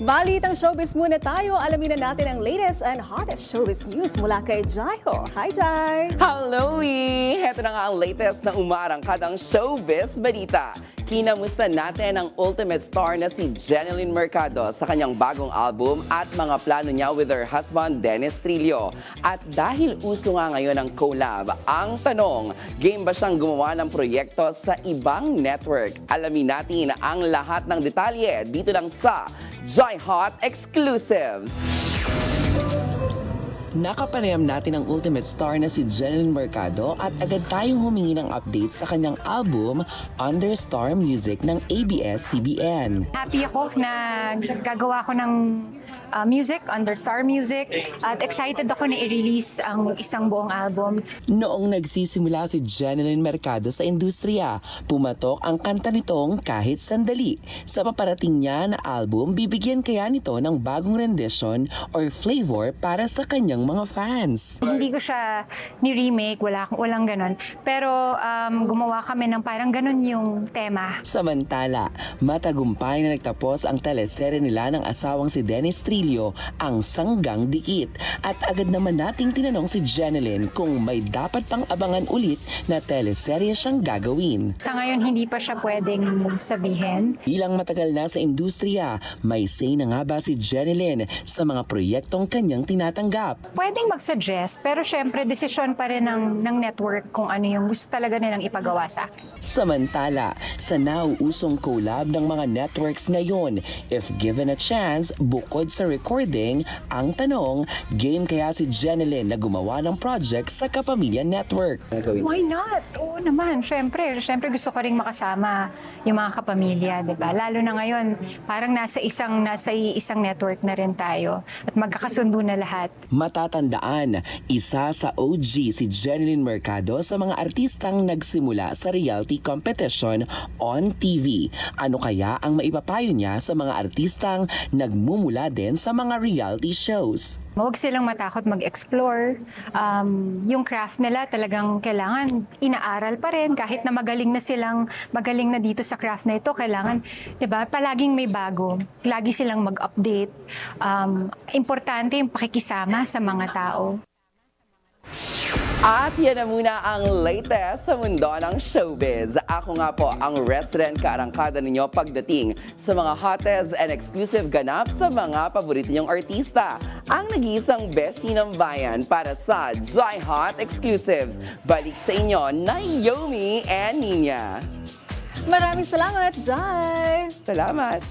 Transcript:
Balitang showbiz muna tayo. Alamin na natin ang latest and hottest showbiz news mula kay Jaiho. Hi, Jai! Hello, Heto na nga ang latest na umarangkadang showbiz balita. Kinamusta natin ang ultimate star na si Jeneline Mercado sa kanyang bagong album at mga plano niya with her husband Dennis Trillo. At dahil uso nga ngayon ang collab, ang tanong, game ba siyang gumawa ng proyekto sa ibang network? Alamin natin ang lahat ng detalye dito lang sa Joy Hot Exclusives. Nakapareham natin ang ultimate star na si Jeneline Mercado at agad tayong humingi ng update sa kanyang album Under Star Music ng ABS-CBN. Happy ako na gagawa ko ng music, Under Star Music, at excited ako na i-release ang isang buong album. Noong nagsisimula si Jeneline Mercado sa industriya, pumatok ang kanta nitong Kahit Sandali. Sa paparating niya na album, bibigyan kaya nito ng bagong rendition or flavor para sa kanyang mga fans. Hindi ko siya ni-remake, walang ganon. Pero gumawa kami ng parang ganon yung tema. Samantala, matagumpay na nagtapos ang teleserye nila ng asawang si Dennis Trillo, ang Sanggang Dikit. At agad naman nating tinanong si Jeneline kung may dapat pang abangan ulit na teleserye siyang gagawin. Sa ngayon, hindi pa siya pwedeng sabihin. Bilang matagal na sa industriya, may say na nga ba si Jeneline sa mga proyektong kanyang tinatanggap? Pwedeng mag-suggest, pero syempre, desisyon pa rin ng network kung ano yung gusto talaga nilang ipagawa sa akin. Samantala, sa nauusong collab ng mga networks ngayon, if given a chance, bukod sa recording, ang tanong, game kaya si Jeneline na gumawa ng project sa Kapamilya Network? Why not? Oo naman, syempre. Syempre gusto ko ring makasama yung mga kapamilya, di ba? Lalo na ngayon, parang nasa isang network na rin tayo at magkakasundo na lahat. Matatandaan, isa sa OG si Jeneline Mercado sa mga artistang nagsimula sa reality competition on TV. Ano kaya ang maipapayo niya sa mga artistang nagmumula din sa mga reality shows? Huwag silang matakot mag-explore. Yung craft nila talagang kailangan inaaral pa rin kahit na magaling na dito sa craft na ito. Kailangan, 'di ba? Palaging may bago. Lagi silang mag-update. Importante yung pakikisama sa mga tao. At yan na muna ang latest sa mundo ng showbiz. Ako nga po ang resident kaarangkada ninyo pagdating sa mga hottest and exclusive ganap sa mga paborito niyong artista. Ang nag-iisang beshi ng bayan para sa Joy Hot Exclusives. Balik sa inyo, Naomi and Nina. Maraming salamat, Jai! Salamat!